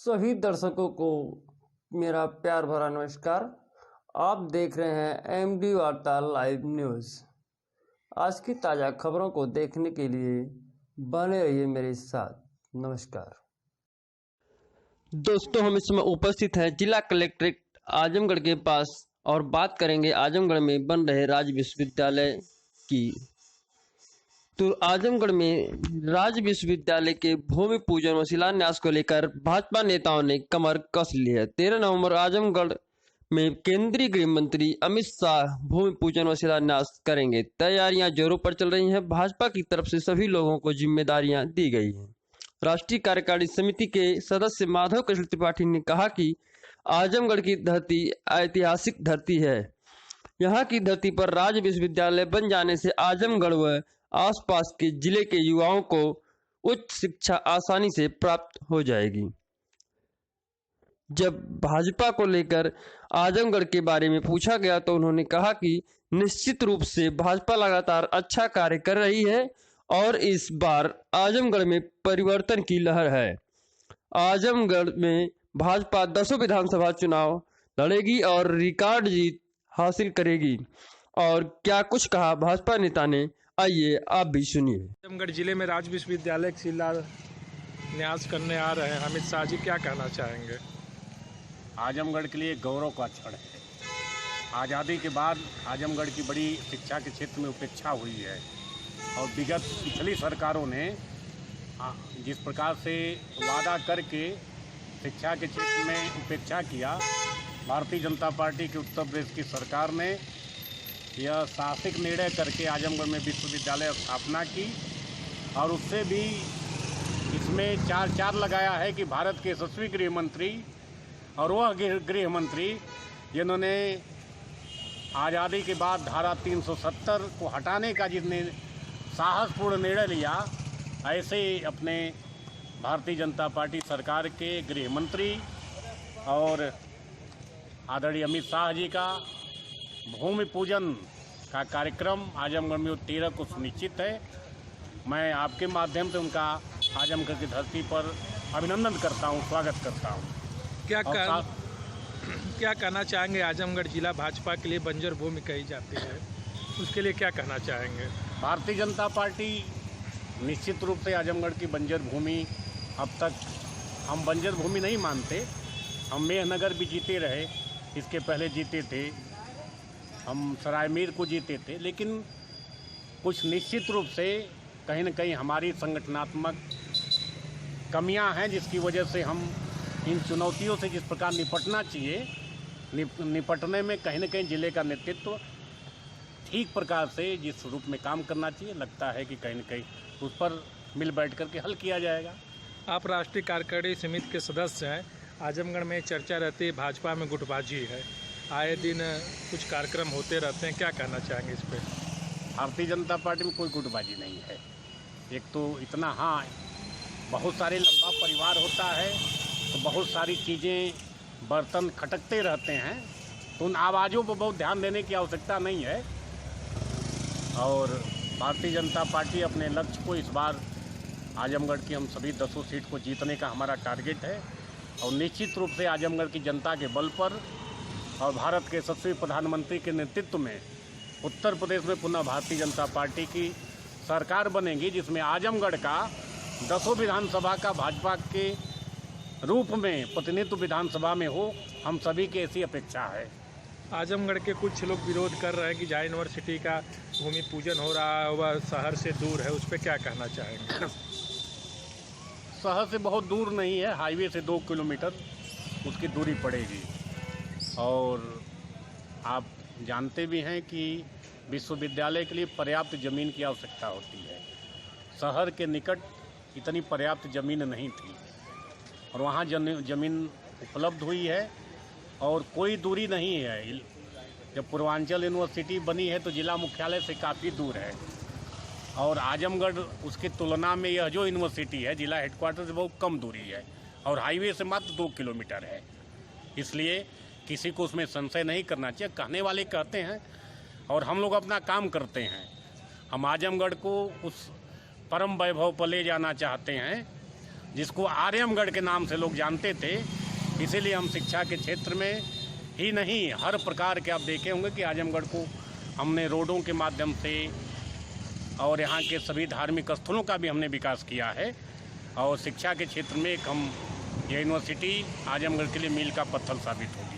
सभी दर्शकों को मेरा प्यार भरा नमस्कार। आप देख रहे हैं एमडी वार्ता लाइव न्यूज़। आज की ताज़ा खबरों को देखने के लिए बने रहिए मेरे साथ। नमस्कार दोस्तों, हम इस समय उपस्थित हैं जिला कलेक्ट्रेट आजमगढ़ के पास और बात करेंगे आजमगढ़ में बन रहे राज्य विश्वविद्यालय की। तो आजमगढ़ में राज्य विश्वविद्यालय के भूमि पूजन व शिलान्यास को लेकर भाजपा नेताओं ने कमर कस ली है। 13 नवंबर आजमगढ़ में केंद्रीय गृह मंत्री अमित शाह भूमि पूजन व शिलान्यास करेंगे। तैयारियां जोरों पर चल रही हैं। भाजपा की तरफ से सभी लोगों को जिम्मेदारियां दी गई हैं। राष्ट्रीय कार्यकारिणी समिति के सदस्य माधव कृष्ण त्रिपाठी ने कहा कि आजमगढ़ की धरती ऐतिहासिक धरती है। यहाँ की धरती पर राज्य विश्वविद्यालय बन जाने से आजमगढ़ व आसपास के जिले के युवाओं को उच्च शिक्षा आसानी से प्राप्त हो जाएगी। जब भाजपा को लेकर आजमगढ़ के बारे में पूछा गया तो उन्होंने कहा कि निश्चित रूप से भाजपा लगातार अच्छा कार्य कर रही है और इस बार आजमगढ़ में परिवर्तन की लहर है। आजमगढ़ में भाजपा 10 विधानसभा चुनाव लड़ेगी और रिकॉर्ड जीत हासिल करेगी। और क्या कुछ कहा भाजपा नेता ने, आइए आप भी सुनिए। आजमगढ़ जिले में राज्य विश्वविद्यालय का शिलान्यास करने आ रहे हैं अमित शाह जी, क्या कहना चाहेंगे? आजमगढ़ के लिए गौरव का क्षण है। आज़ादी के बाद आजमगढ़ की बड़ी शिक्षा के क्षेत्र में उपेक्षा हुई है और विगत पिछली सरकारों ने जिस प्रकार से वादा करके शिक्षा के क्षेत्र में उपेक्षा किया, भारतीय जनता पार्टी की उत्तर प्रदेश की सरकार ने यह साहसिक निर्णय करके आजमगढ़ में विश्वविद्यालय स्थापना की और उससे भी इसमें चार लगाया है कि भारत के यशस्वी गृह मंत्री और वह गृह मंत्री जिन्होंने आज़ादी के बाद धारा 370 को हटाने का जिसने साहसपूर्ण निर्णय लिया, ऐसे ही अपने भारतीय जनता पार्टी सरकार के गृह मंत्री और आदरणीय अमित शाह जी का भूमि पूजन का कार्यक्रम आजमगढ़ में 13 को सुनिश्चित है। मैं आपके माध्यम से उनका आजमगढ़ की धरती पर अभिनंदन करता हूं, स्वागत करता हूं। क्या कहना चाहेंगे? आजमगढ़ जिला भाजपा के लिए बंजर भूमि कही जाती है, उसके लिए क्या कहना चाहेंगे? भारतीय जनता पार्टी निश्चित रूप से आजमगढ़ की बंजर भूमि, अब तक हम बंजर भूमि नहीं मानते। हम मेहनगर भी जीते रहे, इसके पहले जीते थे, हम सरायमीर को जीते थे, लेकिन कुछ निश्चित रूप से कहीं न कहीं हमारी संगठनात्मक कमियां हैं, जिसकी वजह से हम इन चुनौतियों से जिस प्रकार निपटना चाहिए, निपटने में कहीं न कहीं जिले का नेतृत्व ठीक प्रकार से जिस रूप में काम करना चाहिए, लगता है कि कहीं न कहीं उस पर मिल बैठ करके हल किया जाएगा। आप राष्ट्रीय कार्यकारिणी समिति के सदस्य हैं। आजमगढ़ में चर्चा रहती है भाजपा में गुटबाजी है, आए दिन कुछ कार्यक्रम होते रहते हैं, क्या कहना चाहेंगे इस पर? भारतीय जनता पार्टी में कोई गुटबाजी नहीं है। एक तो इतना, हाँ, बहुत सारे लंबा परिवार होता है तो बहुत सारी चीज़ें, बर्तन खटकते रहते हैं, तो उन आवाज़ों पर बहुत ध्यान देने की आवश्यकता नहीं है। और भारतीय जनता पार्टी अपने लक्ष्य को इस बार आजमगढ़ की हम सभी 10 सीट को जीतने का हमारा टारगेट है और निश्चित रूप से आजमगढ़ की जनता के बल पर और भारत के यशस्वी प्रधानमंत्री के नेतृत्व में उत्तर प्रदेश में पुनः भारतीय जनता पार्टी की सरकार बनेगी, जिसमें आजमगढ़ का 10 विधानसभा का भाजपा के रूप में प्रतिनिधित्व विधानसभा में हो, हम सभी की ऐसी अपेक्षा है। आजमगढ़ के कुछ लोग विरोध कर रहे हैं कि जहाँ यूनिवर्सिटी का भूमि पूजन हो रहा है वह शहर से दूर है, उस पर क्या कहना चाहेंगे? शहर से बहुत दूर नहीं है, हाईवे से 2 किलोमीटर उसकी दूरी पड़ेगी। और आप जानते भी हैं कि विश्वविद्यालय के लिए पर्याप्त ज़मीन की आवश्यकता होती है। शहर के निकट इतनी पर्याप्त ज़मीन नहीं थी और वहाँ ज़मीन उपलब्ध हुई है और कोई दूरी नहीं है। जब पूर्वांचल यूनिवर्सिटी बनी है तो जिला मुख्यालय से काफ़ी दूर है और आजमगढ़ उसकी तुलना में यह जो यूनिवर्सिटी है जिला हेडक्वार्टर से बहुत कम दूरी है और हाईवे से मात्र 2 किलोमीटर है। इसलिए किसी को उसमें संशय नहीं करना चाहिए। कहने वाले कहते हैं और हम लोग अपना काम करते हैं। हम आजमगढ़ को उस परम वैभव पर ले जाना चाहते हैं जिसको आर्यमगढ़ के नाम से लोग जानते थे। इसीलिए हम शिक्षा के क्षेत्र में ही नहीं, हर प्रकार के आप देखे होंगे कि आजमगढ़ को हमने रोडों के माध्यम से और यहाँ के सभी धार्मिक स्थलों का भी हमने विकास किया है। और शिक्षा के क्षेत्र में एक हम ये यूनिवर्सिटी आजमगढ़ के लिए मील का पत्थर साबित होगी।